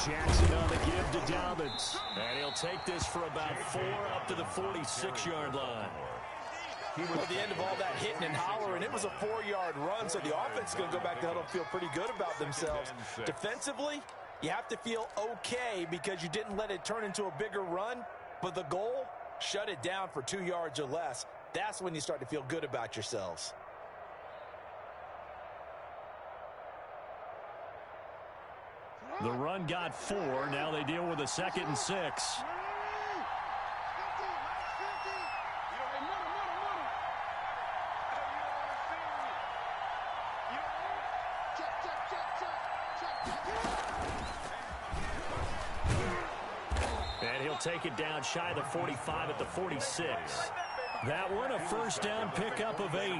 Jackson on the give to Dobbins. And he'll take this for about 4 up to the 46-yard line. Well, at the end of all that hitting and hollering, it was a 4-yard run, so the offense is going to go back to the huddle and feel pretty good about themselves. Defensively, you have to feel okay because you didn't let it turn into a bigger run, but the goal, shut it down for 2 yards or less. That's when you start to feel good about yourselves. The run got 4. Now they deal with a 2nd and 6. And he'll take it down shy of the 45 at the 46. That one, a first down pickup of 8.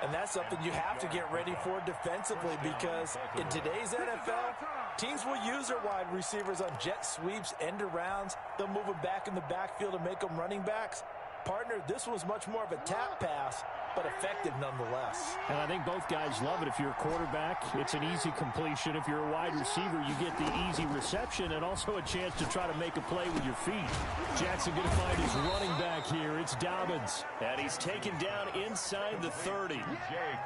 And that's something you have to get ready for defensively because in today's NFL, teams will use their wide receivers on jet sweeps, end arounds. They'll move them back in the backfield to make them running backs. Partner, this was much more of a tap pass, but effective nonetheless. And I think both guys love it. If you're a quarterback, it's an easy completion. If you're a wide receiver, you get the easy reception and also a chance to try to make a play with your feet. Jackson going to find his running back here. It's Dobbins. And he's taken down inside the 30.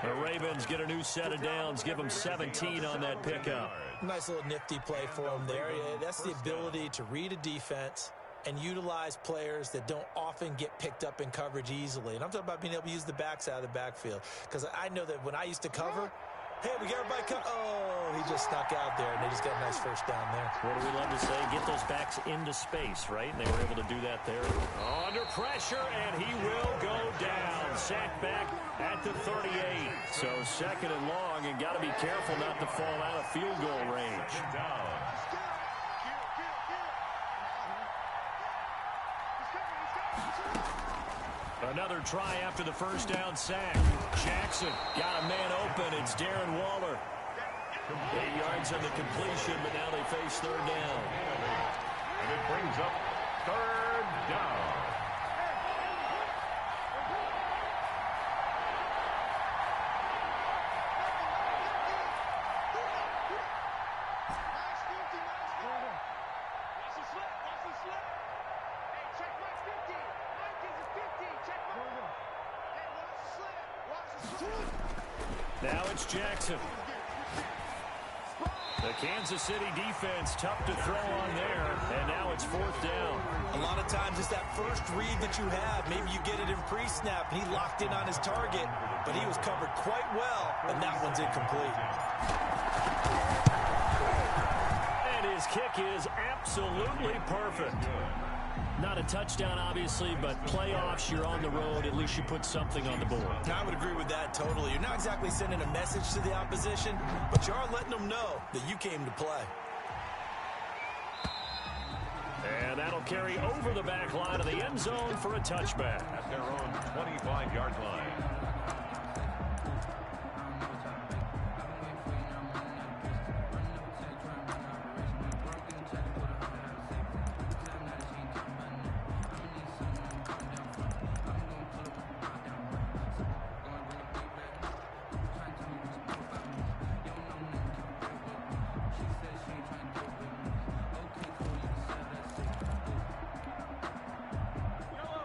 The Ravens get a new set of downs. Give him 17 on that pickup. Nice little nifty play for him there. That's the ability to read a defense and utilize players that don't often get picked up in coverage easily. And I'm talking about being able to use the backside of the backfield. Because I know that when I used to cover, hey, we got everybody come. Oh, he just snuck out there, and they just got a nice first down there. What do we love to say? Get those backs into space, right? And they were able to do that there. Under pressure, and he will go down. Sacked back at the 38. So 2nd and long, and got to be careful not to fall out of field goal range. Another try after the first down sack. Jackson got a man open. It's Darren Waller. 8 yards on the completion, but now they face 3rd down. And it brings up 3rd down. Now it's Jackson. The Kansas City defense, tough to throw on there, and now it's 4th down. A lot of times it's that first read that you have. Maybe you get it in pre-snap, and he locked in on his target, but he was covered quite well, and that one's incomplete. And his kick is absolutely perfect. Not a touchdown, obviously, but playoffs, you're on the road. At least you put something on the board. I would agree with that totally. You're not exactly sending a message to the opposition, but you are letting them know that you came to play. And that'll carry over the back line of the end zone for a touchback. At their own 25-yard line.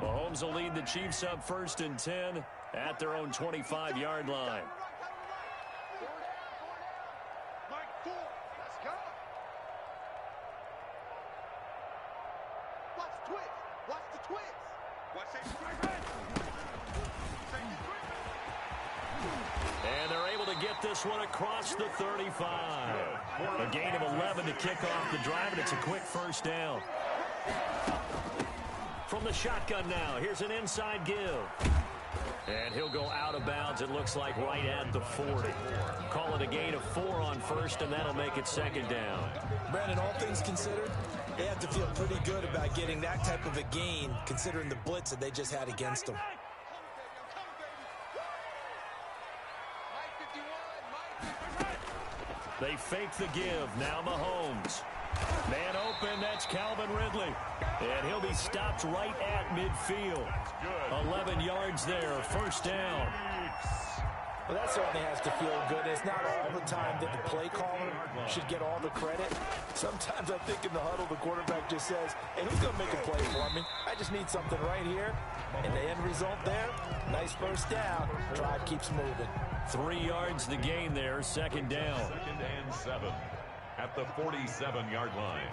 Mahomes will lead the Chiefs up 1st and 10 at their own 25-yard line. And they're able to get this one across the 35. A gain of 11 to kick off the drive, and it's a quick first down. From the shotgun now, here's an inside give. And he'll go out of bounds, it looks like, right at the 40. Call it a gain of 4 on first, and that'll make it 2nd down. Brandon, all things considered, they have to feel pretty good about getting that type of a gain, considering the blitz that they just had against them. They fake the give. Now Mahomes. Man open, that's Calvin Ridley. And he'll be stopped right at midfield. 11 yards there, first down. Well, that certainly has to feel good. It's not all the time that the play caller should get all the credit. Sometimes I think in the huddle, the quarterback just says, hey, who's going to make a play for me? I just need something right here. And the end result there, nice first down. Drive keeps moving. 3 yards the gain there, second down. 2nd and 7 at the 47-yard line.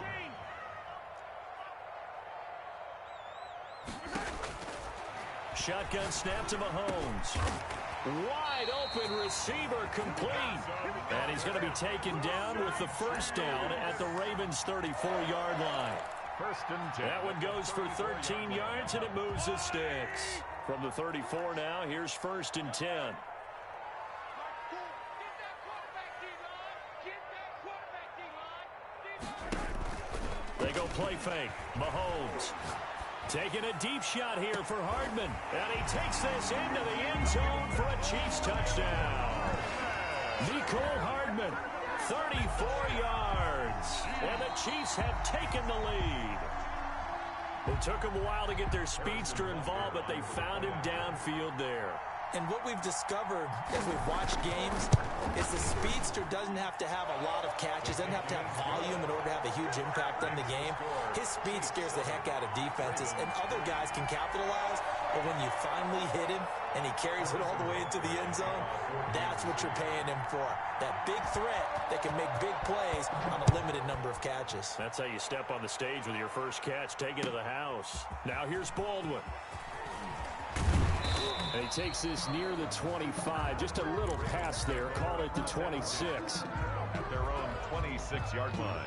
Shotgun snap to Mahomes. Wide open receiver complete. And he's going to be taken down with the first down at the Ravens' 34-yard line. 1st and 10. That one goes for 13 yards, and it moves the sticks. From the 34 now, here's 1st and 10. They go play fake. Mahomes taking a deep shot here for Hardman. And he takes this into the end zone for a Chiefs touchdown. Nicole Hardman, 34 yards. And the Chiefs have taken the lead. It took them a while to get their speedster involved, but they found him downfield there. And what we've discovered as we've watched games is the speedster doesn't have to have a lot of catches, doesn't have to have volume in order to have a huge impact on the game. His speed scares the heck out of defenses, and other guys can capitalize, but when you finally hit him and he carries it all the way into the end zone, that's what you're paying him for. That big threat that can make big plays on a limited number of catches. That's how you step on the stage with your first catch, take it to the house. Now here's Baldwin. And he takes this near the 25. Just a little pass there. Call it the 26. At their own 26-yard line.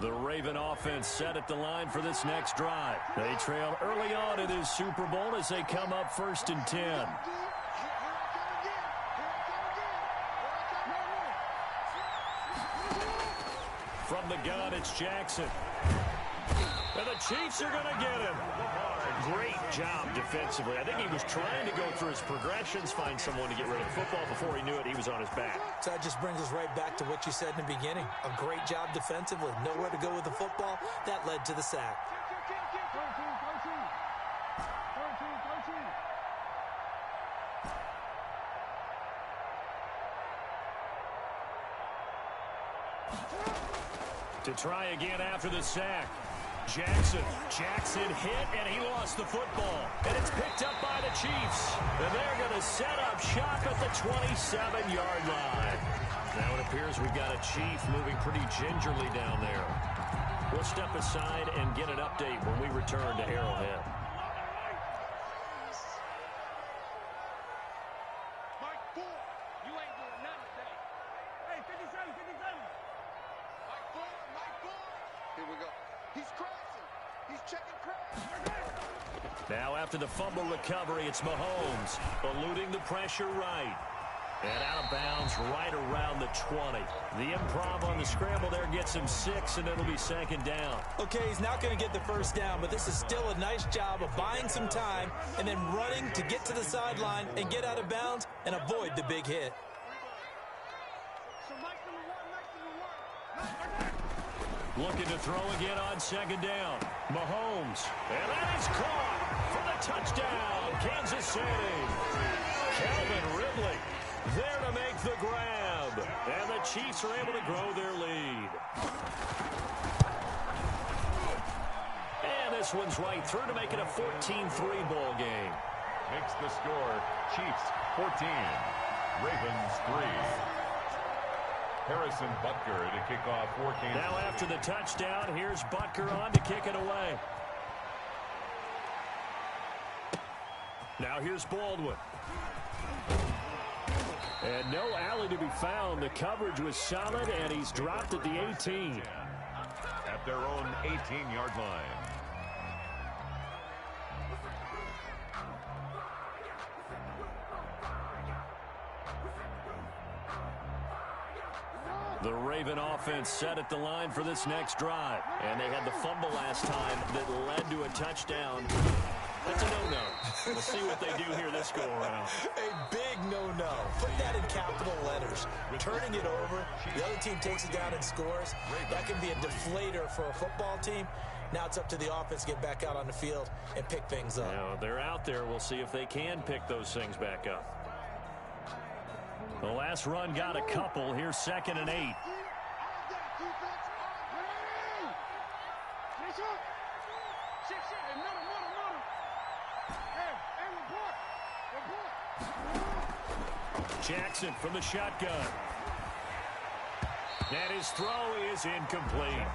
The Raven offense set at the line for this next drive. They trail early on in this Super Bowl as they come up 1st and 10. From the gun, it's Jackson. And the Chiefs are going to get him. Great job defensively. I think he was trying to go through his progressions, find someone to get rid of the football. Before he knew it, he was on his back. So that just brings us right back to what you said in the beginning. A great job defensively. Nowhere to go with the football. That led to the sack. To try again after the sack. Jackson hit, and he lost the football. And it's picked up by the Chiefs. And they're going to set up shop at the 27-yard line. Now it appears we've got a Chief moving pretty gingerly down there. We'll step aside and get an update when we return to Arrowhead. Now after the fumble recovery, it's Mahomes eluding the pressure right. And out of bounds right around the 20. The improv on the scramble there gets him 6, and it'll be 2nd down. Okay, he's not going to get the first down, but this is still a nice job of buying some time and then running to get to the sideline and get out of bounds and avoid the big hit. Looking to throw again on 2nd down. Mahomes. And that is caught for the touchdown. Kansas City. Calvin Ridley there to make the grab. And the Chiefs are able to grow their lead. And this one's right through to make it a 14-3 ball game. Makes the score Chiefs 14, Ravens 3. Harrison Butker to kick off for Kansas. Now after the touchdown, here's Butker on to kick it away. Now here's Baldwin. And no alley to be found. The coverage was solid, and he's dropped at the 18. At their own 18-yard line. The Raven offense set at the line for this next drive. And they had the fumble last time that led to a touchdown. That's a no-no. We'll see what they do here this go-around. A big no-no. Put that in capital letters. Turning it over, the other team takes it down and scores. That can be a deflator for a football team. Now it's up to the offense to get back out on the field and pick things up. Now, they're out there. We'll see if they can pick those things back up. The last run got a couple. Here's 2nd and 8. Jackson from the shotgun. And his throw is incomplete.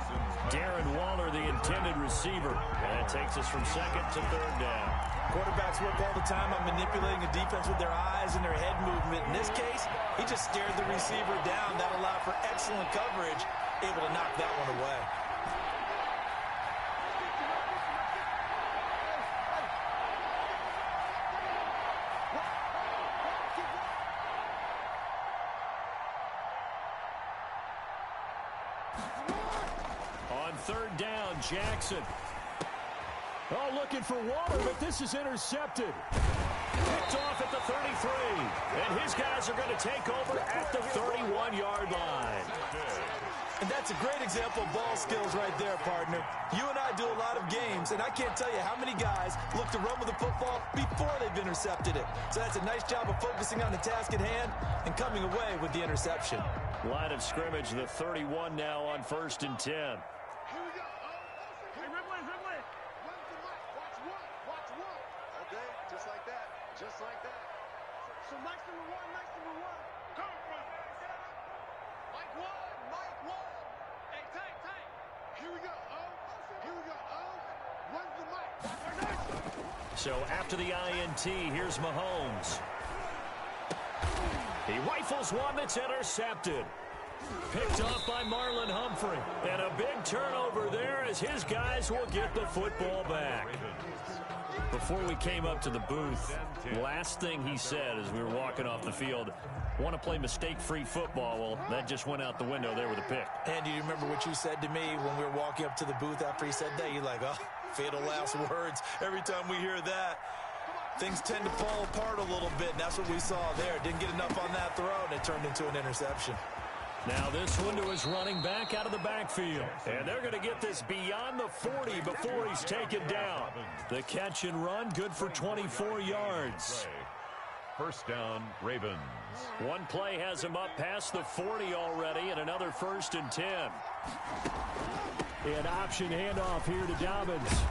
Darren Waller, the intended receiver. And that takes us from 2nd to 3rd down. Quarterbacks work all the time on manipulating the defense with their eyes and their head movement. In this case, he just stared the receiver down. That allowed for excellent coverage, able to knock that one away. On 3rd down, Jackson. Oh, looking for Waller, but this is intercepted. Picked off at the 33. And his guys are going to take over at the 31-yard line. And that's a great example of ball skills right there, partner. You and I do a lot of games, and I can't tell you how many guys look to run with the football before they've intercepted it. So that's a nice job of focusing on the task at hand and coming away with the interception. Line of scrimmage, the 31 now on 1st and 10. Here we go. Hey, Ridley. Where's the mic? Watch one. Okay, just like that. So Mike's number one. Come from Mike one. Hey, tight. Here we go. Where's the mic? So after the INT, here's Mahomes. He rifles one that's intercepted. Picked off by Marlon Humphrey. And a big turnover there as his guys will get the football back. Before we came up to the booth, last thing he said as we were walking off the field, want to play mistake-free football. Well, that just went out the window there with a pick. And do you remember what you said to me when we were walking up to the booth after he said that? You're like, oh, fatal last words. Every time we hear that, things tend to fall apart a little bit, and that's what we saw there. Didn't get enough on that throw, and it turned into an interception. Now this one to his running back out of the backfield. And they're going to get this beyond the 40 before he's taken down. The catch and run, good for 24 yards. 1st down, Ravens. One play has him up past the 40 already, and another 1st and 10. An option handoff here to Dobbins.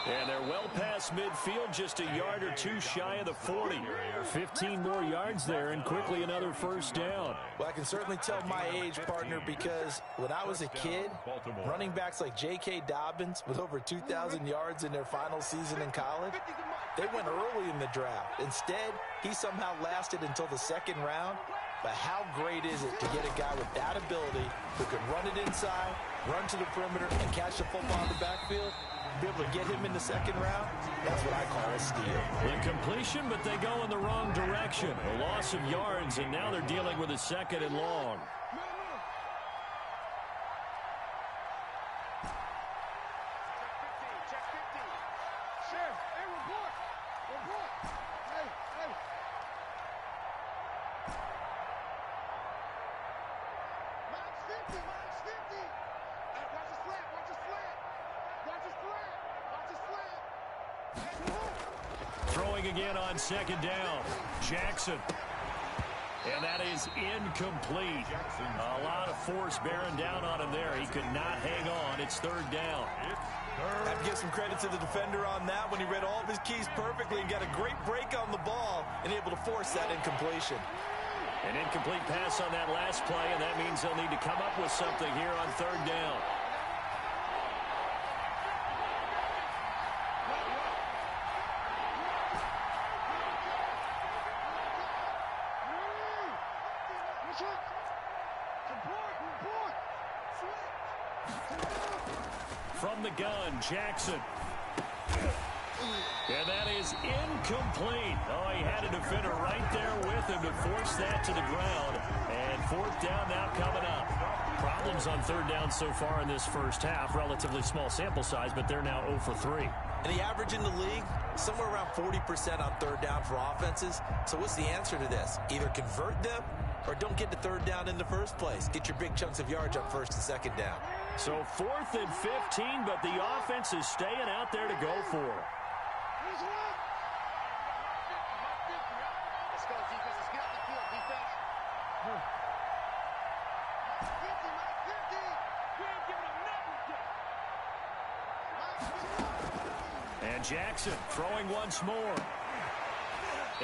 And they're well past midfield, just a yard or two shy of the 40. 15 more yards there, and quickly another 1st down. Well, I can certainly tell my age, partner, because when I was a kid, running backs like J.K. Dobbins with over 2,000 yards in their final season in college, they went early in the draft. Instead, he somehow lasted until the 2nd round. But how great is it to get a guy with that ability who can run it inside, run to the perimeter, and catch the football in the backfield? Be able to get him in the 2nd round, that's what I call a steal. The completion, but they go in the wrong direction. A loss of yards, and now they're dealing with a 2nd and long. Throwing again on 2nd down. Jackson. And that is incomplete. A lot of force bearing down on him there. He could not hang on. It's 3rd down. I have to give some credit to the defender on that when he read all of his keys perfectly and got a great break on the ball and able to force that incompletion. An incomplete pass on that last play, and that means they'll need to come up with something here on 3rd down. From the gun, Jackson. And that is incomplete. Oh, he had a defender right there with him to force that to the ground. And 4th down now coming up. Problems on 3rd down so far in this first half. Relatively small sample size, but they're now 0 for 3. And the average in the league, somewhere around 40% on 3rd down for offenses. So what's the answer to this? Either convert them or don't get to 3rd down in the first place. Get your big chunks of yards on 1st and 2nd down. So 4th and 15, but the offense is staying out there to go for it. Let's go, defense. Let's get off the field, defense. And Jackson throwing once more.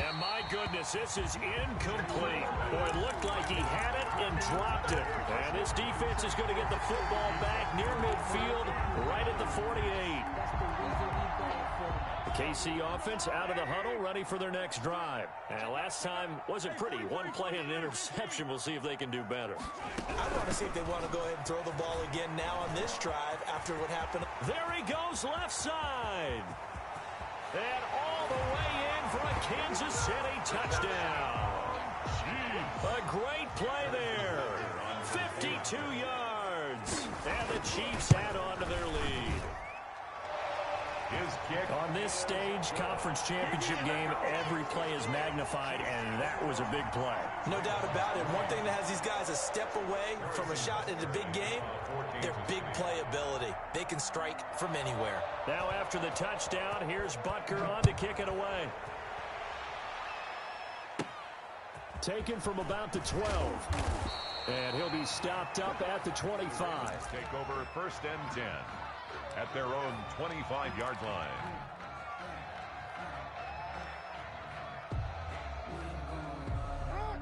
And my goodness, this is incomplete. Boy, it looked like he had it and dropped it. And this defense is going to get the football back near midfield, right at the 48. The KC offense out of the huddle, ready for their next drive. And last time wasn't pretty. One play and an interception. We'll see if they can do better. I want to see if they want to go ahead and throw the ball again now on this drive after what happened. There he goes, left side. And all the way in for a Kansas City touchdown. A great play there. 52 yards. And the Chiefs add on to their lead. His kick. On this stage, conference championship game, every play is magnified, and that was a big play. No doubt about it. One thing that has these guys a step away from a shot in the big game, their big play ability. They can strike from anywhere. Now after the touchdown, here's Butker on to kick it away. Taken from about the 12. And he'll be stopped up at the 25. Take over 1st and 10 at their own 25-yard line.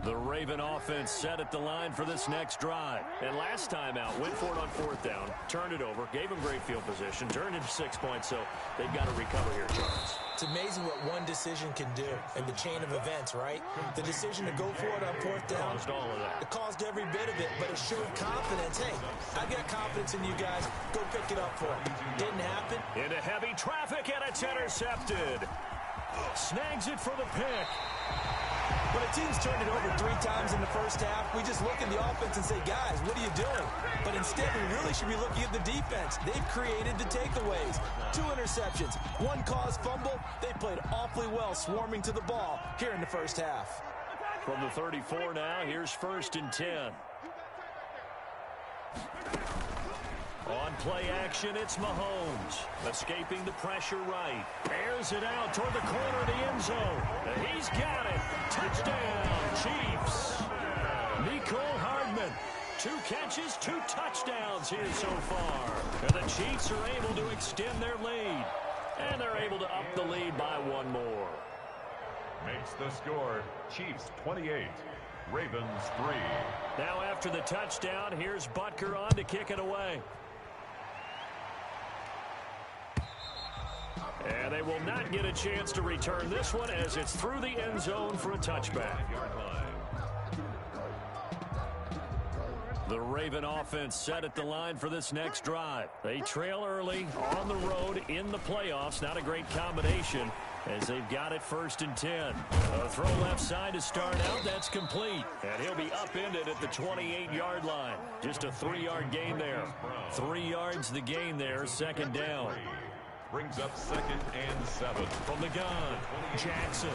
The Raven offense set at the line for this next drive. And last time out, went for it on 4th down, turned it over, gave them great field position, turned into 6 points, so they've got to recover here, Charles. It's amazing what one decision can do in the chain of events, right? The decision to go for it on 4th down. Caused all of that. It caused every bit of it, but it showed confidence. Hey, I've got confidence in you guys. Go pick it up for them. Didn't happen. Into heavy traffic, and it's intercepted. Snags it for the pick. When a team's turned it over 3 times in the first half, we just look at the offense and say, guys, what are you doing? But instead, we really should be looking at the defense. They've created the takeaways. 2 interceptions, 1 caused fumble. They played awfully well swarming to the ball here in the first half. From the 34 now, here's 1st and 10. On play action, it's Mahomes. Escaping the pressure right. Airs it out toward the corner of the end zone. And he's got it. Touchdown, Chiefs. Nicole Hardman. 2 catches, 2 touchdowns here so far. And the Chiefs are able to extend their lead. And they're able to up the lead by 1 more. Makes the score Chiefs 28, Ravens 3. Now after the touchdown, here's Butker on to kick it away. And they will not get a chance to return this one as it's through the end zone for a touchback. The Raven offense set at the line for this next drive. They trail early on the road in the playoffs. Not a great combination as they've got it 1st and 10. A throw left side to start out. That's complete. And he'll be upended at the 28-yard line. Just a 3-yard gain there. 3 yards the gain there. 2nd down. Brings up 2nd and 7. From the gun, Jackson.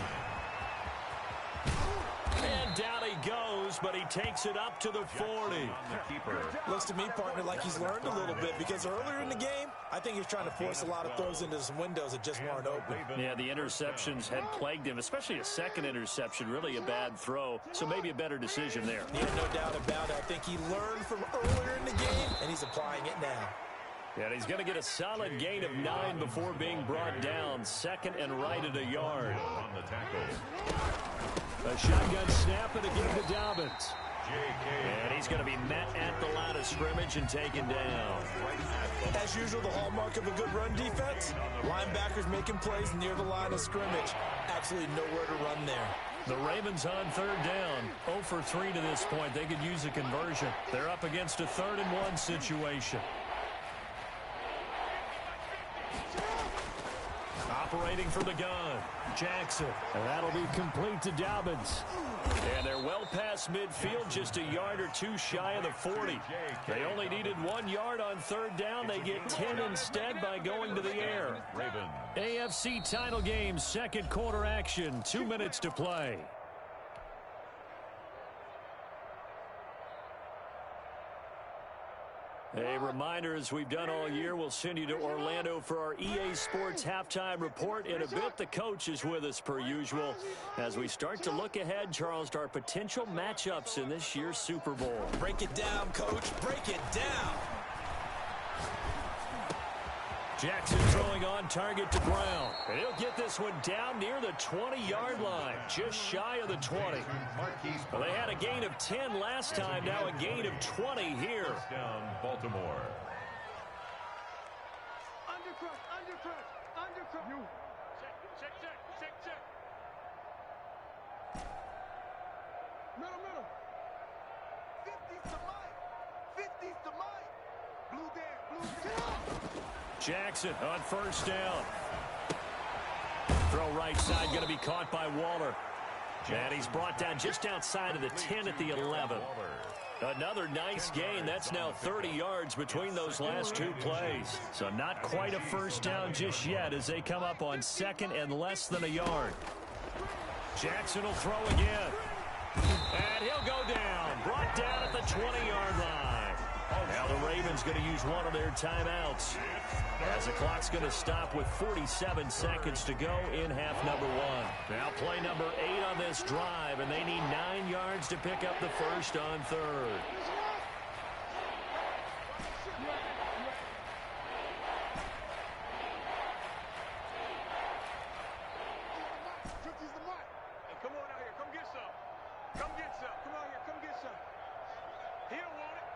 And down he goes, but he takes it up to the 40. Looks to me, partner, like he's learned a little bit because earlier in the game, I think he's trying to force a lot of throws into some windows that just weren't open. Yeah, the interceptions had plagued him, especially a 2nd interception, really a bad throw. So maybe a better decision there. Yeah, no doubt about it. I think he learned from earlier in the game, and he's applying it now. Yeah, he's going to get a solid gain of 9 before being brought down. 2nd and right at a yard. On the tackle. A shotgun snap and a give to Dobbins. And he's going to be met at the line of scrimmage and taken down. As usual, the hallmark of a good run defense, linebackers making plays near the line of scrimmage. Absolutely nowhere to run there. The Ravens on 3rd down. 0 for 3 to this point. They could use a conversion. They're up against a 3rd and 1 situation. Operating from the gun, Jackson. And that'll be complete to Dobbins. And they're well past midfield, just a yard or 2 shy of the 40. They only needed 1 yard on 3rd down. They get 10 instead by going to the air. AFC title game, 2nd quarter action, 2 minutes to play. A reminder, as we've done all year, we'll send you to Orlando for our EA Sports halftime report. In a bit, the coach is with us per usual. As we start to look ahead, Charles, to our potential matchups in this year's Super Bowl. Break it down, Coach. Break it down. Jackson throwing on target to Brown. And he'll get this one down near the 20-yard line, just shy of the 20. Well, they had a gain of 10 last time, now a gain of 20 here. First down, Baltimore. Undercrush, undercrush, undercrush. You. Check, check, check, check, check. Middle, middle. 50's to Mike. 50's to Mike. Blue there, blue there. Jackson on first down. Throw right side, going to be caught by Waller. And he's brought down just outside of the 10 at the 11. Another nice gain. That's now 30 yards between those last two plays. So not quite a first down just yet as they come up on second and less than a yard. Jackson will throw again. And he'll go down. Brought down at the 20-yard line. Now the Ravens going to use one of their timeouts as the clock's going to stop with 47 seconds to go in half number one. Now play number 8 on this drive, and they need 9 yards to pick up the first on third. Come on out here. Come get some. Come get some. Come out here. Come get some. He'll want it.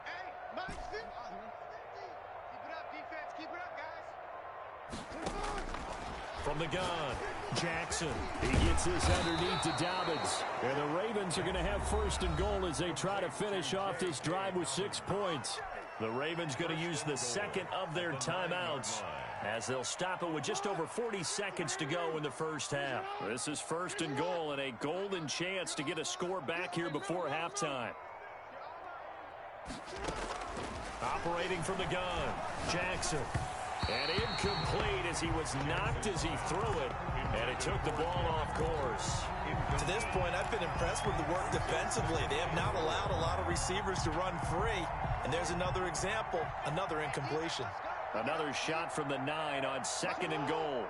Hey, Mike's 50. Keep it up, defense. Keep it up, guys. From the gun, Jackson. He gets this underneath to Dobbins. And the Ravens are going to have first and goal as they try to finish off this drive with 6 points. The Ravens going to use the second of their timeouts as they'll stop it with just over 40 seconds to go in the first half. This is first and goal and a golden chance to get a score back here before halftime. Operating from the gun, Jackson. And incomplete as he was knocked as he threw it. And it took the ball off course. To this point, I've been impressed with the work defensively. They have not allowed a lot of receivers to run free. And there's another example, another incompletion. Another shot from the 9 on second and goal.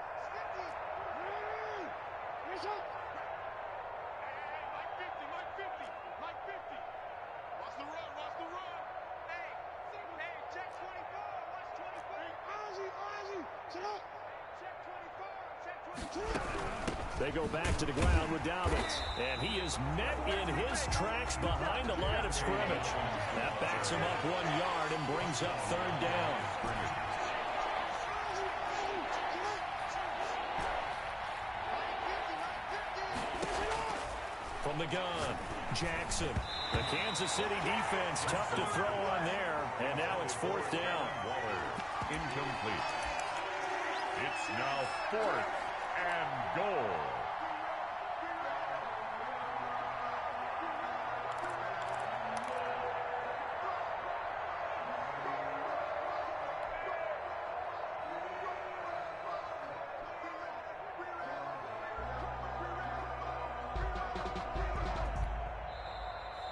They go back to the ground with Dobbins. And he is met in his tracks behind the line of scrimmage. That backs him up 1 yard and brings up third down. From the gun, Jackson. The Kansas City defense tough to throw on there. And now it's fourth down. Waller, incomplete. It's now 4th and goal.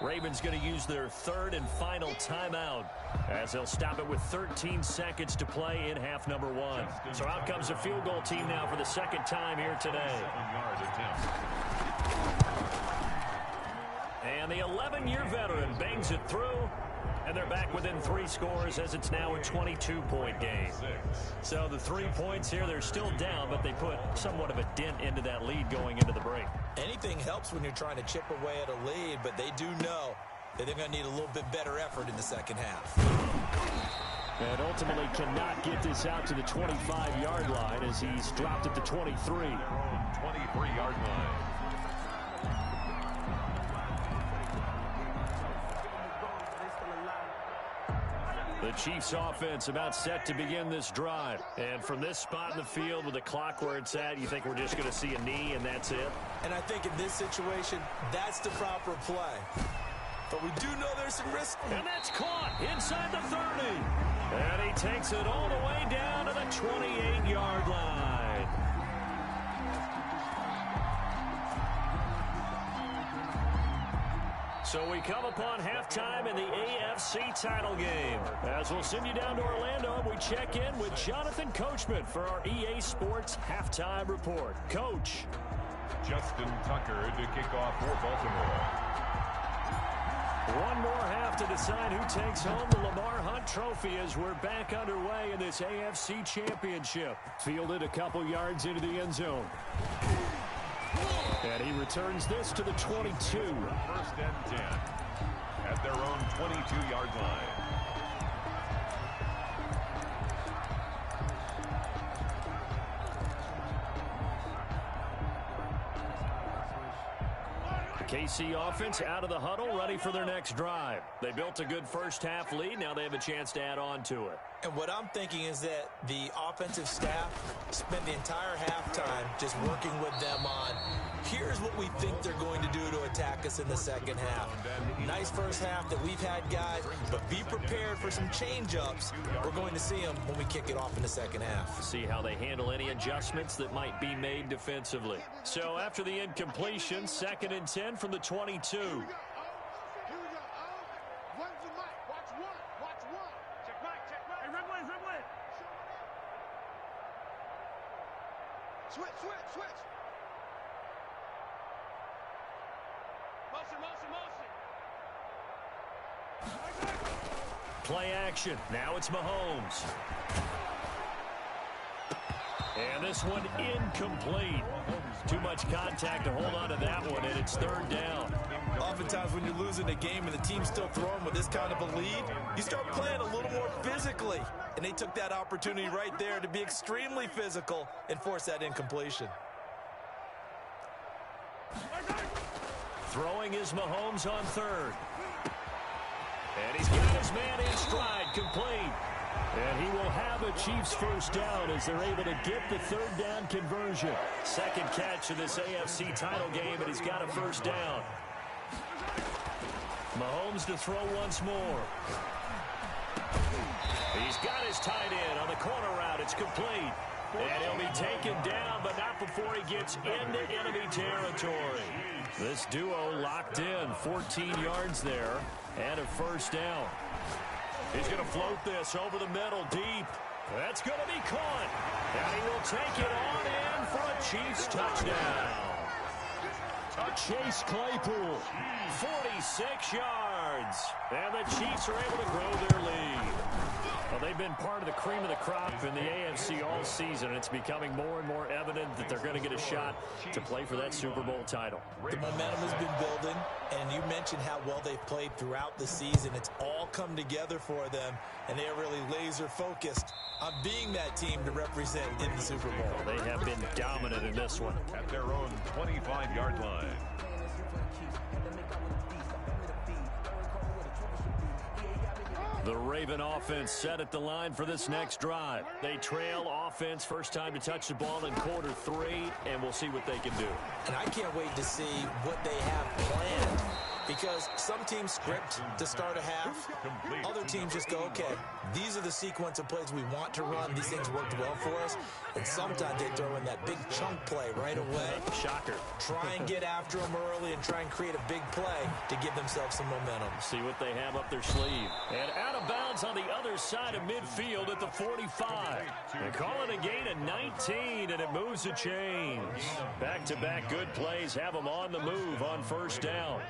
Ravens going to use their third and final timeout as they'll stop it with 13 seconds to play in half number one. So out comes the field goal team now for the second time here today. 7-yard attempt. And the 11-year veteran bangs it through. And they're back within 3 scores as it's now a 22-point game. So the 3 points here, they're still down, but they put somewhat of a dent into that lead going into the break. Anything helps when you're trying to chip away at a lead, but they do know that they're going to need a little bit better effort in the second half. And ultimately cannot get this out to the 25-yard line as he's dropped at the 23. 23-yard line. The Chiefs offense about set to begin this drive. And from this spot in the field with the clock where it's at, you think we're just going to see a knee and that's it? And I think in this situation, that's the proper play. But we do know there's some risk. And that's caught inside the 30. And he takes it all the way down to the 28-yard line. So we come upon halftime in the AFC title game. As we'll send you down to Orlando, we check in with Jonathan Coachman for our EA Sports halftime report. Coach. Justin Tucker to kick off for Baltimore. One more half to decide who takes home the Lamar Hunt Trophy as we're back underway in this AFC Championship. Fielded a couple yards into the end zone. And he returns this to the 22. 1st and 10 at their own 22-yard line. KC offense out of the huddle, ready for their next drive. They built a good first half lead. Now they have a chance to add on to it. And what I'm thinking is that the offensive staff spent the entire halftime just working with them on, here's what we think they're going to do to attack us in the second half. Nice first half that we've had, guys, but be prepared for some change-ups. We're going to see them when we kick it off in the second half. See how they handle any adjustments that might be made defensively. So after the incompletion, 2nd and 10 from the 22. Here we go. Run the mic. Watch one. Watch one. Check mic. Check mic. Hey, red lane. Switch. Motion. Play action. Now it's Mahomes. And this one incomplete. Too much contact to hold on to that one, and it's 3rd down. Oftentimes when you're losing a game and the team's still throwing with this kind of a lead, you start playing a little more physically. And they took that opportunity right there to be extremely physical and force that incompletion. Throwing is Mahomes on 3rd. And he's got his man in stride, complete. And he will have a Chiefs first down as they're able to get the 3rd down conversion. 2nd catch of this AFC title game, and he's got a first down. Mahomes to throw once more. He's got his tight end on the corner route. It's complete. And he'll be taken down, but not before he gets into enemy territory. This duo locked in, 14 yards there, and a first down. He's going to float this over the middle deep. That's going to be caught. And he will take it on in for a Chiefs touchdown. Chase Claypool, 46 yards. And the Chiefs are able to grow their lead. Well, they've been part of the cream of the crop in the AFC all season. It's becoming more and more evident that they're going to get a shot to play for that Super Bowl title. The momentum has been building, and you mentioned how well they've played throughout the season. It's all come together for them, and they are really laser-focused on being that team to represent in the Super Bowl. They have been dominant in this one. At their own 25-yard line. The Raven offense set at the line for this next drive. They trail offense, first time to touch the ball in quarter 3, and we'll see what they can do. And I can't wait to see what they have planned, because some teams script to start a half. Other teams just go, okay, these are the sequence of plays we want to run. These things worked well for us. And sometimes they throw in that big chunk play right away. Shocker. Try and get after them early and try and create a big play to give themselves some momentum. See what they have up their sleeve. And out of bounds on the other side of midfield at the 45. They call it a gain of 19, and it moves the chains. Back-to-back good plays have them on the move on first down.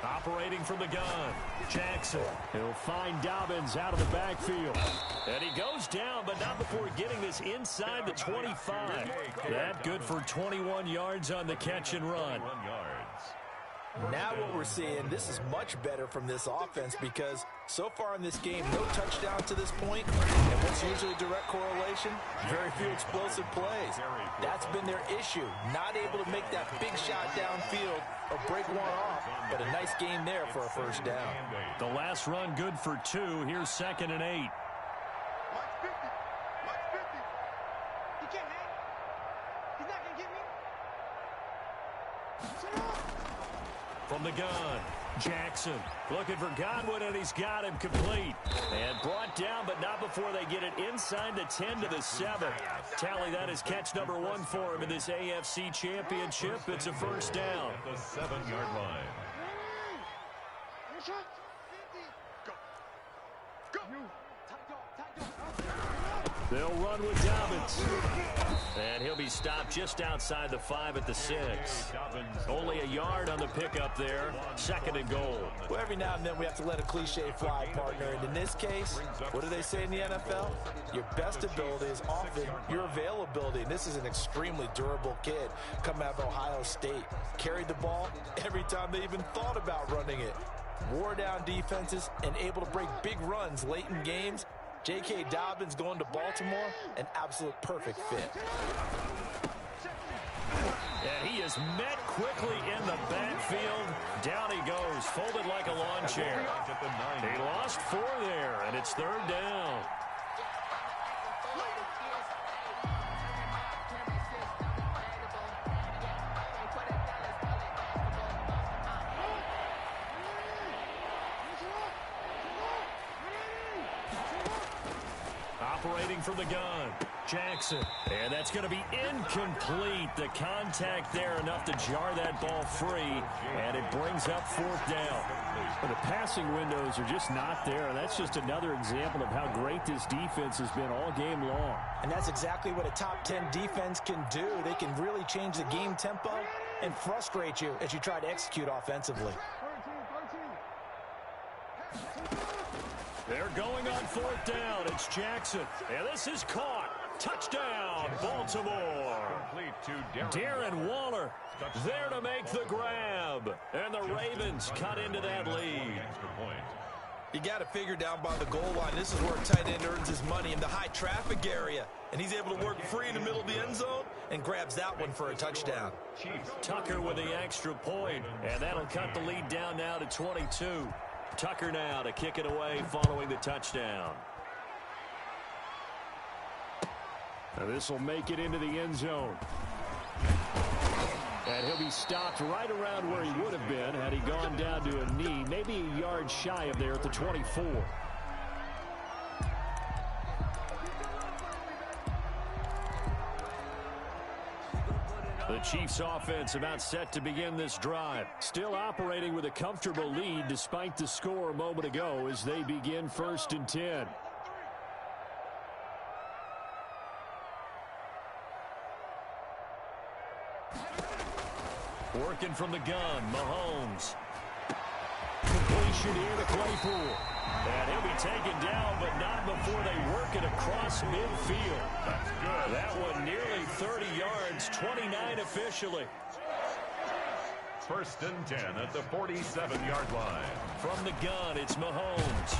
Operating from the gun, Jackson. He'll find Dobbins out of the backfield. And he goes down, but not before getting this inside the 25. That good for 21 yards on the catch and run. Now what we're seeing, this is much better from this offense, because so far in this game, no touchdown to this point. And what's usually a direct correlation? Very few explosive plays. That's been their issue. Not able to make that big shot downfield or break one off. But a nice game there for a first down. The last run good for 2. Here's 2nd and 8. Mike's 50. Mike's 50. He can't hang. He's not going to get me. Sit up. From the gun, Jackson looking for Godwin, and he's got him complete. And brought down, but not before they get it inside the 10 to the 7. Tally, that is catch number 1 for him in this AFC Championship. It's a first down. At the 7-yard line. They'll run with Dobbins. And he'll be stopped just outside the 5 at the 6. Only a yard on the pickup there. 2nd and goal. Well, every now and then we have to let a cliche fly, partner. And in this case, what do they say in the NFL? Your best ability is often your availability. And this is an extremely durable kid coming out of Ohio State. Carried the ball every time they even thought about running it. Wore down defenses and able to break big runs late in games. J.K. Dobbins going to Baltimore, an absolute perfect fit. And he is met quickly in the backfield. Down he goes, folded like a lawn chair. He lost 4 there, and it's 3rd down. Operating from the gun, Jackson. And that's going to be incomplete. The contact there enough to jar that ball free, and it brings up 4th down. But the passing windows are just not there, and that's just another example of how great this defense has been all game long. And that's exactly what a top 10 defense can do. They can really change the game tempo and frustrate you as you try to execute offensively. They're going on 4th down. It's Jackson. And this is caught. Touchdown, Baltimore. Darren Waller there to make the grab. And the Ravens cut into that lead. You got to figure down by the goal line. This is where a tight end earns his money, in the high traffic area. And he's able to work free in the middle of the end zone and grabs that one for a touchdown. Tucker with the extra point. And that'll cut the lead down now to 22. Tucker now to kick it away following the touchdown. Now this will make it into the end zone. And he'll be stopped right around where he would have been had he gone down to a knee, maybe a yard shy of there at the 24. The Chiefs offense about set to begin this drive. Still operating with a comfortable lead despite the score a moment ago as they begin 1st and 10. Working from the gun, Mahomes. Completion here to Claypool. And he'll be taken down, but not before they work it across midfield. That's good. That one nearly 30 yards, 29 officially. 1st and 10 at the 47-yard line. From the gun, it's Mahomes.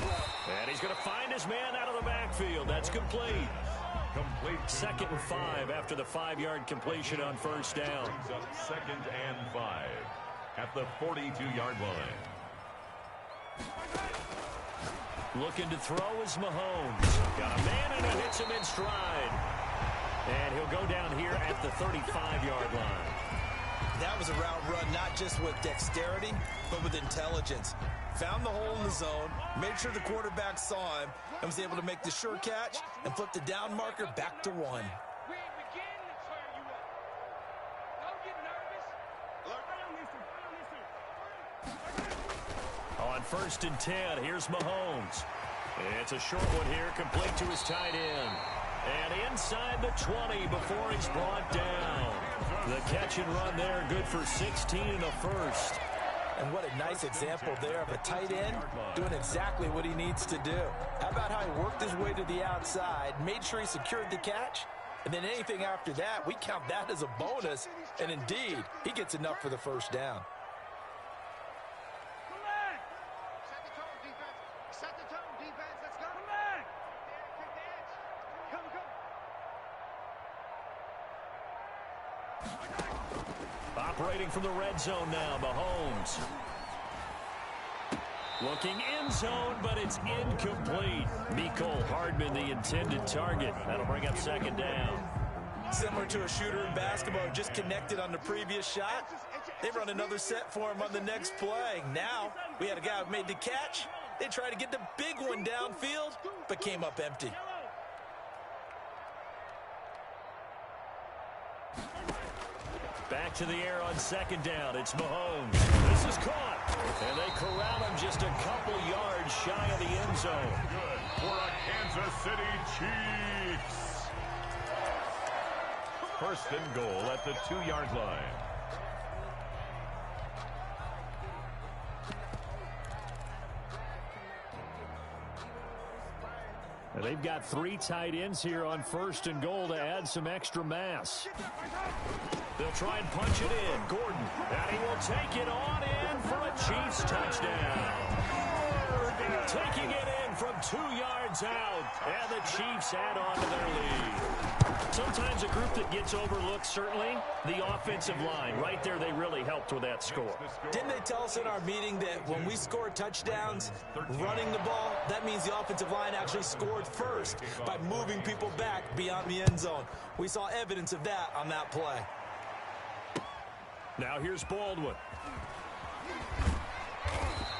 And he's going to find his man out of the backfield. That's complete. Complete. 2nd and 5 after the 5-yard completion on 1st down. Brings up 2nd and 5 at the 42-yard line. Looking to throw is Mahomes. Got a man and it hits him in stride. And he'll go down here at the 35-yard line. That was a route run not just with dexterity, but with intelligence. Found the hole in the zone, made sure the quarterback saw him, and was able to make the sure catch and flip the down marker back to 1. We ain't beginning to turn you up. Don't get nervous. On 1st and 10, here's Mahomes. It's a short one here, complete to his tight end. And inside the 20 before he's brought down. The catch and run there, good for 16 in the 1st. And what a nice example there of a tight end doing exactly what he needs to do. How about how he worked his way to the outside, made sure he secured the catch, and then anything after that, we count that as a bonus. And indeed, he gets enough for the 1st down. Set the tone, defense. Let's go. Come back. Take the edge. Come. Operating from the red zone now, Mahomes. Looking end zone, but it's incomplete. Mecole Hardman, the intended target. That'll bring up 2nd down. Similar to a shooter in basketball, just connected on the previous shot. They run another set for him on the next play. Now, we had a guy who made the catch. They tried to get the big one downfield, but came up empty. Back to the air on second down. It's Mahomes. This is caught. And they corral him just a couple yards shy of the end zone. Good for a Kansas City Chiefs. First and goal at the 2-yard line. And they've got 3 tight ends here on first and goal to add some extra mass. They'll try and punch it in. Gordon. And he will take it on in for a Chiefs touchdown. Taking it in from 2 yards out. And the Chiefs add on to their lead. Sometimes a group that gets overlooked, certainly, the offensive line. Right there, they really helped with that score. Didn't they tell us in our meeting that when we score touchdowns running the ball, that means the offensive line actually scored first by moving people back beyond the end zone? We saw evidence of that on that play. Now here's Baldwin.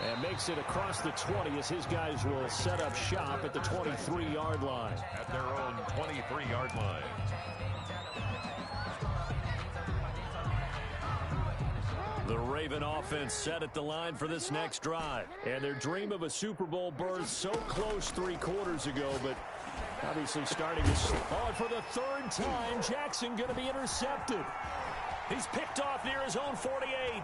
And makes it across the 20 as his guys will set up shop at the 23-yard line. At their own 23-yard line. The Raven offense set at the line for this next drive. And their dream of a Super Bowl berth so close 3 quarters ago, but obviously starting to... Oh, for the 3rd time, Jackson going to be intercepted. He's picked off near his own 48.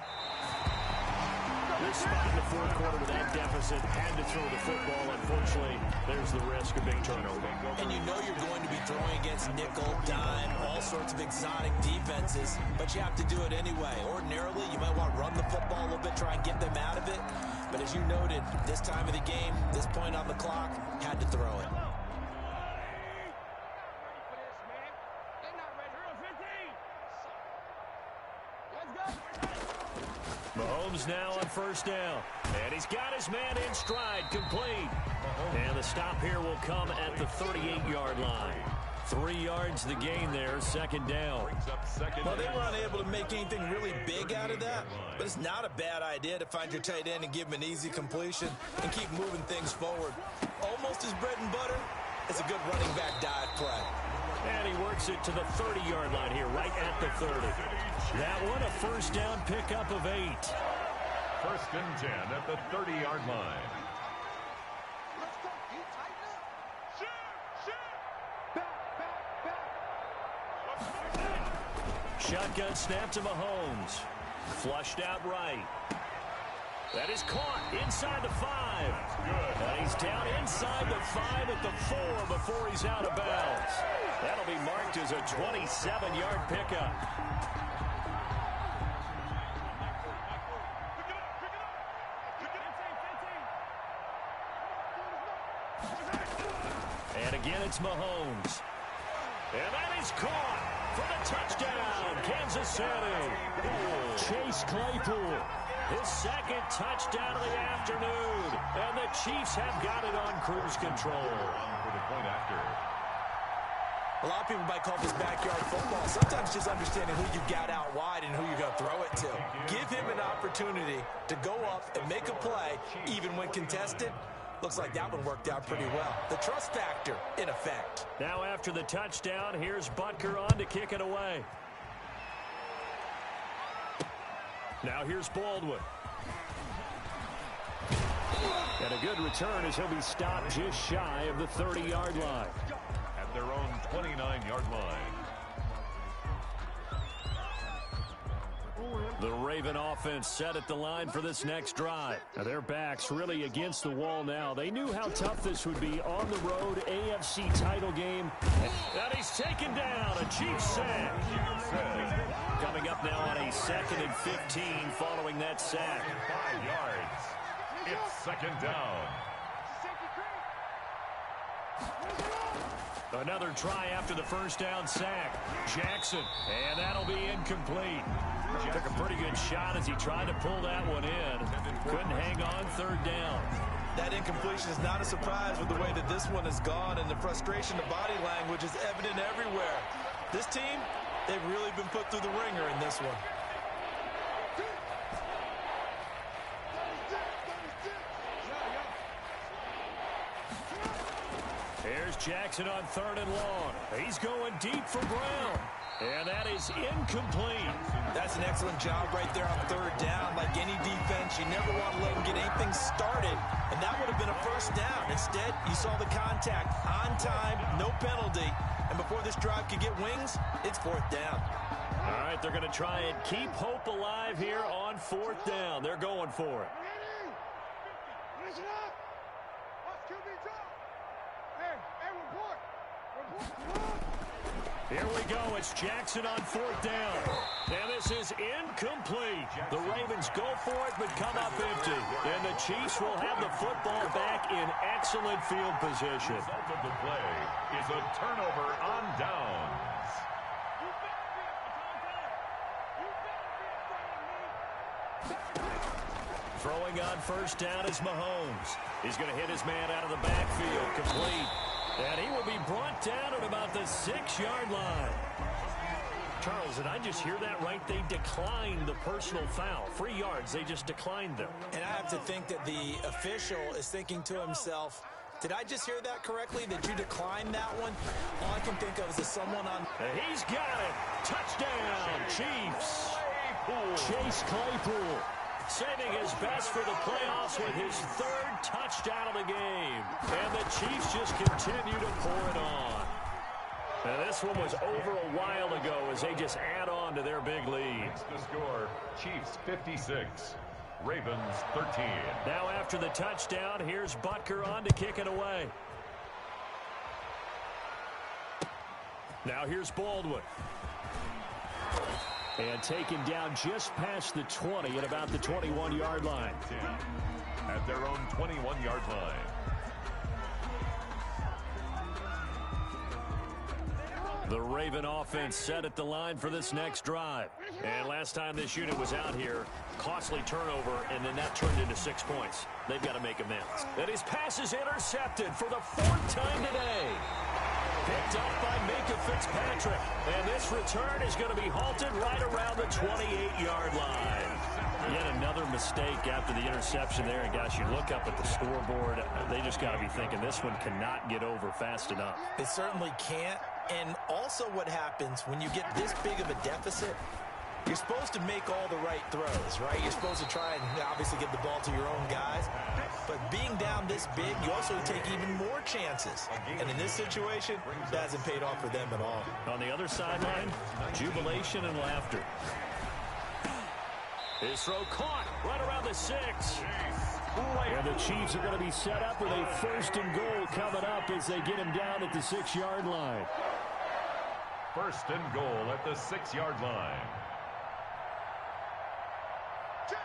This spot in the 4th quarter with that deficit, had to throw the football. Unfortunately, there's the risk of big turnover. And you know you're going to be throwing against nickel, dime, all sorts of exotic defenses, but you have to do it anyway. Ordinarily, you might want to run the football a little bit, try and get them out of it. But as you noted, this time of the game, this point on the clock, had to throw it. Mahomes now on first down. And he's got his man in stride, complete. And the stop here will come at the 38-yard line. 3 yards the gain there, 2nd down. Well, they were unable to make anything really big out of that, but it's not a bad idea to find your tight end and give him an easy completion and keep moving things forward. Almost as bread and butter as a good running back dive play. And he works it to the 30-yard line here, right at the 30. That one, a first down pickup of 8. First and 10 at the 30-yard line. Let's go. You tighten up. Shoot. Back. Shotgun snap to Mahomes. Flushed out right. That is caught inside the 5. And he's down inside the 5 at the 4 before he's out of bounds. That'll be marked as a 27-yard pickup. And again, it's Mahomes. And that is caught for the touchdown, Kansas City. Chase Claypool, his 2nd touchdown of the afternoon. And the Chiefs have got it on cruise control. For the point after. A lot of people might call this backyard football. Sometimes just understanding who you got out wide and who you're going to throw it to. Give him an opportunity to go up and make a play, even when contested. Looks like that one worked out pretty well. The trust factor in effect. Now after the touchdown, here's Butker on to kick it away. Now here's Baldwin. And a good return as he'll be stopped just shy of the 30-yard line. At their own 29-yard line. The Raven offense set at the line for this next drive. Now their backs really against the wall now. They knew how tough this would be on the road, AFC title game. And he's taken down, a Chiefs sack. Coming up now on a 2nd and 15 following that sack. 5 yards. It's 2nd down. Another try after the first down sack. Jackson, and that'll be incomplete. Took a pretty good shot as he tried to pull that one in. Couldn't hang on, 3rd down. That incompletion is not a surprise with the way that this one has gone, and the frustration, the body language is evident everywhere. This team, they've really been put through the ringer in this one. Here's Jackson on 3rd and long. He's going deep for Brown. And that is incomplete. That's an excellent job right there on 3rd down. Like any defense, you never want to let them get anything started. And that would have been a 1st down. Instead, you saw the contact on time, no penalty. And before this drive could get wings, it's 4th down. All right, they're going to try and keep hope alive here on 4th down. They're going for it. Listen up. Watch QB drop. Hey, report. Here we go. It's Jackson on 4th down. And this is incomplete. The Ravens go for it, but come up empty. And the Chiefs will have the football back in excellent field position. The result of the play is a turnover on downs. Throwing on 1st down is Mahomes. He's going to hit his man out of the backfield. Complete. And he will be brought down at about the 6-yard line. Charles, did I just hear that right? They declined the personal foul. 3 yards, they just declined them. And I have to think that the official is thinking to himself, did I just hear that correctly, that you declined that one? All I can think of is that someone on... He's got it. Touchdown, Chiefs. Chase Claypool saving his best for the playoffs with his 3rd touchdown of the game. And the Chiefs just continue to pour it on. And this one was over a while ago as they just add on to their big lead. The score, Chiefs 56, Ravens 13. Now after the touchdown, here's Butker on to kick it away. Now here's Baldwin. And taken down just past the 20 at about the 21-yard line. At their own 21-yard line. The Raven offense set at the line for this next drive. And last time this unit was out here, costly turnover, and then that turned into 6 points. They've got to make amends. And his pass is intercepted for the 4th time today. Picked up by Minka Fitzpatrick. And this return is going to be halted right around the 28-yard line. Yet another mistake after the interception there. And, gosh, you look up at the scoreboard, they just got to be thinking this one cannot get over fast enough. It certainly can't. And also what happens when you get this big of a deficit, you're supposed to make all the right throws, right? You're supposed to try and obviously give the ball to your own guys. But being down this big, you also take even more chances. And in this situation, that hasn't paid off for them at all. On the other sideline, jubilation and laughter. His throw caught right around the 6. And the Chiefs are going to be set up with a 1st and goal coming up as they get him down at the 6-yard line. 1st and goal at the 6-yard line. Check.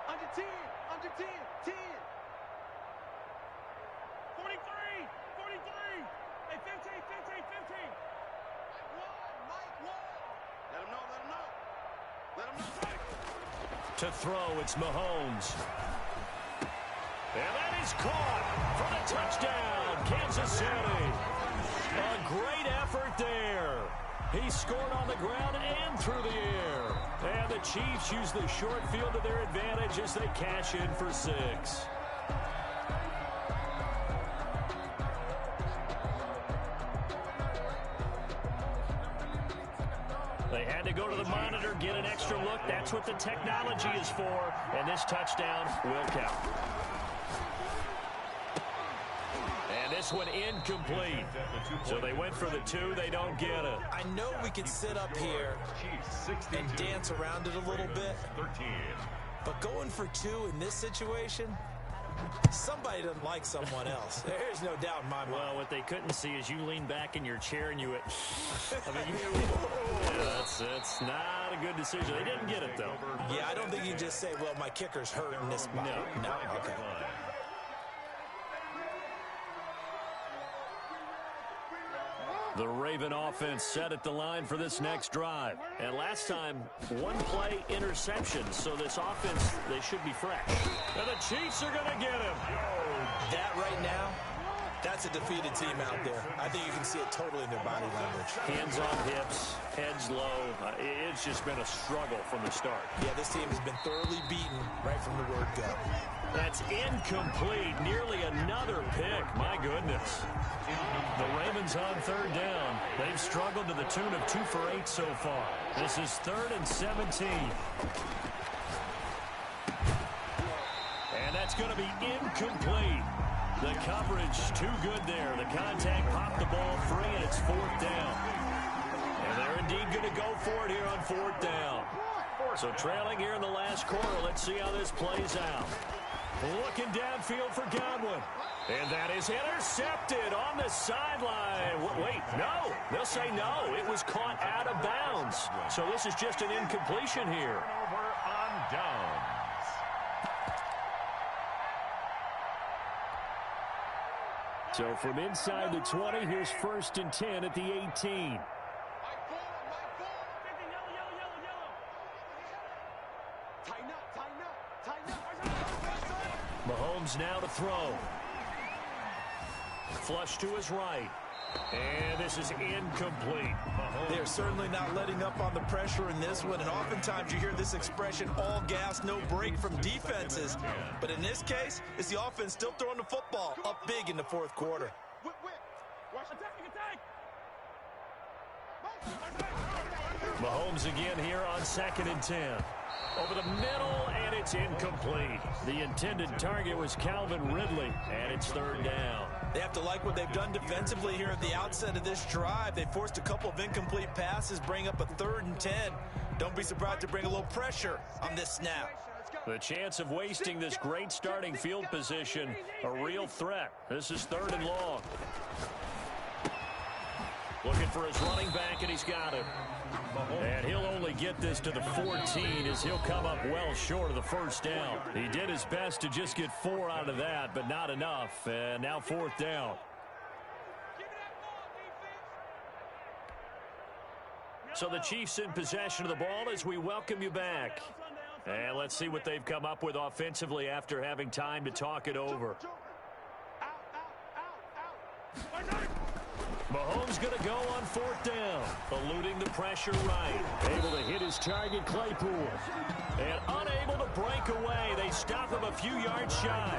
Under 10. 10. 43. Hey, 15. Mike Wall. Let him know. To throw, it's Mahomes. And that is caught for the touchdown, Kansas City. A great effort there. He scored on the ground and through the air. And the Chiefs use the short field to their advantage as they cash in for 6. They had to go to the monitor, get an extra look. That's what the technology is for. And this touchdown will count. And this one incomplete. So they went for the 2. They don't get it. I know we could sit up here and dance around it a little bit. But going for 2 in this situation, somebody doesn't like someone else. There's no doubt in my mind. Well, what they couldn't see is you lean back in your chair and you went, that's not a good decision. They didn't get it, though. Yeah, I don't think you can just say, well, my kicker's hurt in this spot. No. Okay. The Raven offense set at the line for this next drive. And last time, 1 play interception. So this offense, they should be fresh. And the Chiefs are going to get him. That right now, That's a defeated team out there. I think you can see it totally in their body language. Hands on hips, heads low. It's just been a struggle from the start. Yeah, this team has been thoroughly beaten right from the word go. That's incomplete. Nearly another pick. My goodness. The Ravens on third down. They've struggled to the tune of 2 for 8 so far. This is 3rd and 17. And that's going to be incomplete. The coverage too good there. The contact popped the ball free, and it's 4th down. And they're indeed going to go for it here on 4th down. So trailing here in the last quarter. Let's see how this plays out. Looking downfield for Godwin. And that is intercepted on the sideline. Wait, no. They'll say no. It was caught out of bounds. So this is just an incompletion here. Over on downs. So from inside the 20, here's 1st and 10 at the 18. Mahomes now to throw. Flush to his right. And this is incomplete. They're certainly not letting up on the pressure in this one, and oftentimes you hear this expression, all gas, no break from defenses. But in this case, it's the offense still throwing the football up big in the 4th quarter. Mahomes again here on 2nd and 10. Over the middle, and it's incomplete. The intended target was Calvin Ridley, and it's 3rd down. They have to like what they've done defensively here at the outset of this drive. They forced a couple of incomplete passes, bring up a 3rd and 10. Don't be surprised to bring a little pressure on this snap. The chance of wasting this great starting field position, a real threat. This is 3rd and long. Looking for his running back, and he's got him. And he'll only get this to the 14 as he'll come up well short of the 1st down. He did his best to just get 4 out of that, but not enough. And now 4th down. So the Chiefs in possession of the ball as we welcome you back. And let's see what they've come up with offensively after having time to talk it over. Mahomes going to go on 4th down, eluding the pressure right. Able to hit his target, Claypool. And unable to break away. They stop him a few yards shy.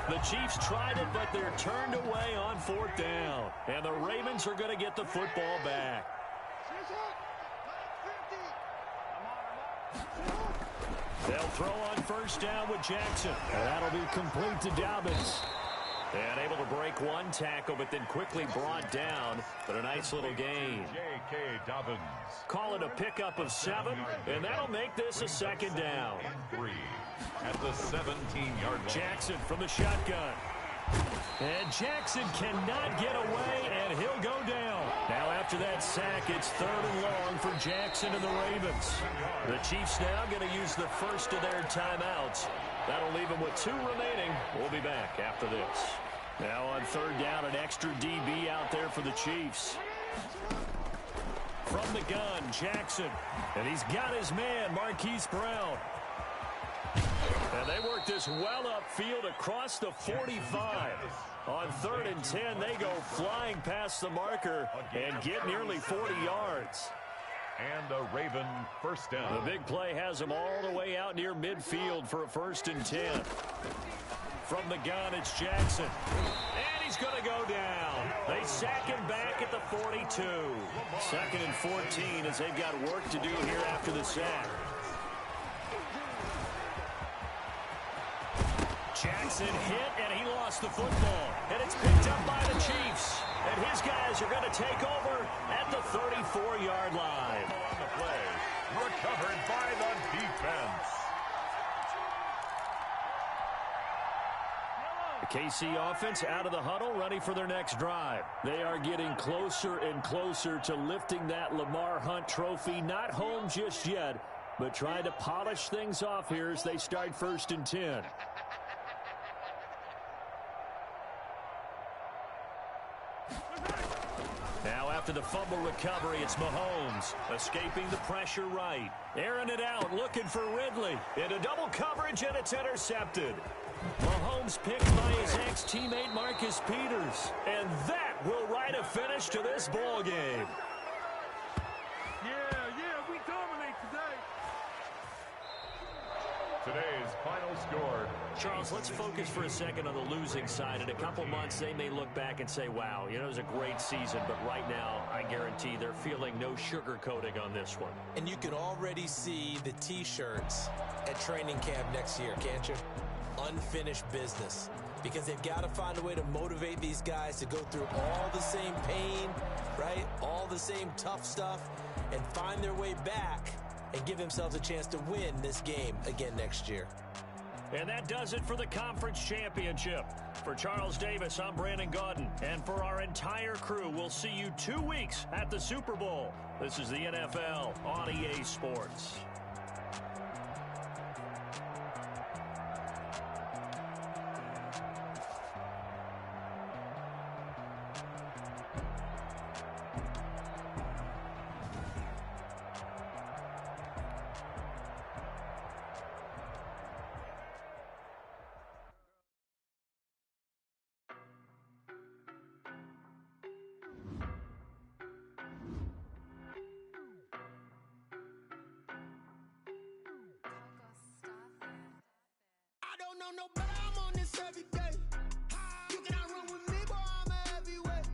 The Chiefs tried it, but they're turned away on 4th down. And the Ravens are going to get the football back. They'll throw on 1st down with Jackson. And that'll be complete to Dobbins. And able to break one tackle, but then quickly brought down. But a nice little gain. J.K. Dobbins. Call it a pickup of 7, and that'll make this a 2nd down. 3 at the 17-yard line. Jackson from the shotgun. And Jackson cannot get away, and he'll go down. Now after that sack, it's 3rd and long for Jackson and the Ravens. The Chiefs now going to use the first of their timeouts. That'll leave them with 2 remaining. We'll be back after this. Now on 3rd down, an extra DB out there for the Chiefs. From the gun, Jackson. And he's got his man, Marquise Brown. And they work this well upfield across the 45. On 3rd and 10, they go flying past the marker and get nearly 40 yards. And a Raven 1st down. The big play has him all the way out near midfield for a 1st and 10. From the gun, it's Jackson. And he's going to go down. They sack him back at the 42. 2nd and 14 as they've got work to do here after the sack. Jackson hit, and he lost the football. And it's picked up by the Chiefs. And his guys are going to take over at the 34-yard line. On the play, recovered by the defense. The KC offense out of the huddle, ready for their next drive. They are getting closer and closer to lifting that Lamar Hunt trophy. Not home just yet, but trying to polish things off here as they start 1st and 10. Now After the fumble recovery, it's Mahomes. Escaping the pressure right. Airing it out, looking for Ridley. Into double coverage, and it's intercepted. Mahomes picked by his ex-teammate Marcus Peters. And that will write a finish to this ball game. Yeah, we dominate today. Today's final score. Charles, let's focus for a second on the losing side. In a couple months, they may look back and say, wow, it was a great season. But right now, I guarantee they're feeling no sugarcoating on this one. And you can already see the T-shirts at training camp next year, can't you? Unfinished business. Because they've got to find a way to motivate these guys to go through all the same pain, right? All the same tough stuff, and find their way back and give themselves a chance to win this game again next year. And that does it for the conference championship. For Charles Davis, I'm Brandon Gaudin. And for our entire crew, we'll see you 2 weeks at the Super Bowl. This is the NFL on EA Sports. No, but I'm on this every day. You cannot run with me, boy, I'm a heavyweight.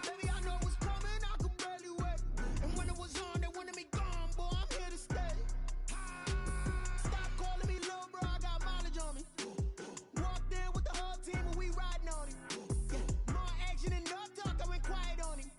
Baby, I know what's coming, I could barely wait. And when it was on, they wanted me gone, boy, I'm here to stay. Stop calling me little bro, I got mileage on me. Walked in with the whole team and we riding on him. More action and no talk, I went quiet on him.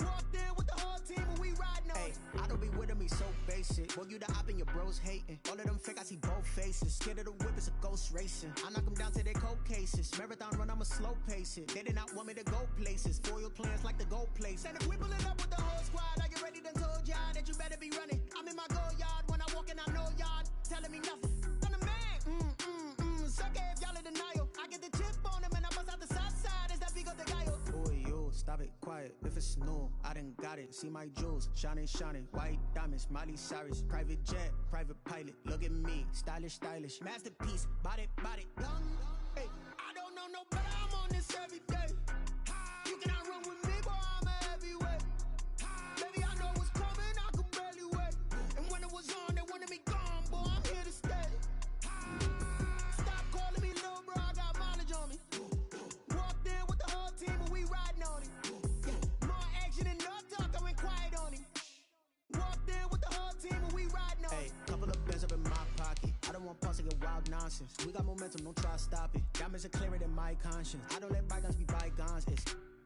Walked in with the whole team and we riding on him. I don't be with him, he's so basic. Boy, you the op and your bros hating. All of them fake, I see both faces. Scared of the whip, it's a ghost racing. I knock them down to their cold cases. Marathon run, I'ma slow pace it. They did not want me to go places. Foil plans like the gold place. And if we pulling up with the whole squad, I get ready to told y'all that you better be running. I'm in my go yard, when I walk in, I know y'all telling me nothing. I'm the man, suck it if y'all in denial. I get the chip on him and I bust out the south side, is that big of the guy? Boy, yo, stop it, quiet. If it's new, I done got it. See my jewels, shining, white diamonds, Miley Cyrus, private jet, private pilot. Look at me, stylish, masterpiece, body, young. Hey, I don't know no better, I'm on this every day. You cannot run with me, boy, I'm a heavyweight. Baby, I know what's coming, I could barely wait. And when it was on, they wanted me gone, boy, I'm here to stay. Stop calling me little bro, I got mileage on me. Walked in with the whole team and we riding on him. More action and no talk, I went quiet on him. Walked in with the whole team and we riding on him. Hey, couple of bins up in my pocket. I don't want pulse to get wild nonsense. We got momentum, don't try to stop it. Diamonds are clearer than my conscience. I don't let bygones be bygones.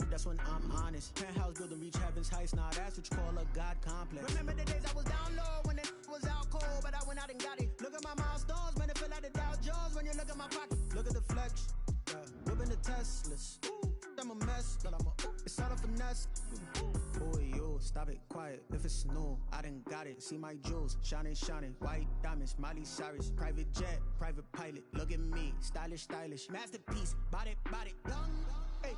That's when I'm honest. Penthouse building reach heaven's heights. Now that's what you call a God complex. Remember the days I was down low when it was out cold, but I went out and got it. Look at my milestones, man, it feel like the Dow Jones when you look at my pocket. Look at the flex, whipping the Teslas. I'm a mess, but it's all a finesse. Boy, yo, stop it, quiet. If it's new, I done got it. See my jewels, shining, white diamonds, Miley Cyrus, private jet, private pilot. Look at me, stylish, masterpiece, body, young. Hey,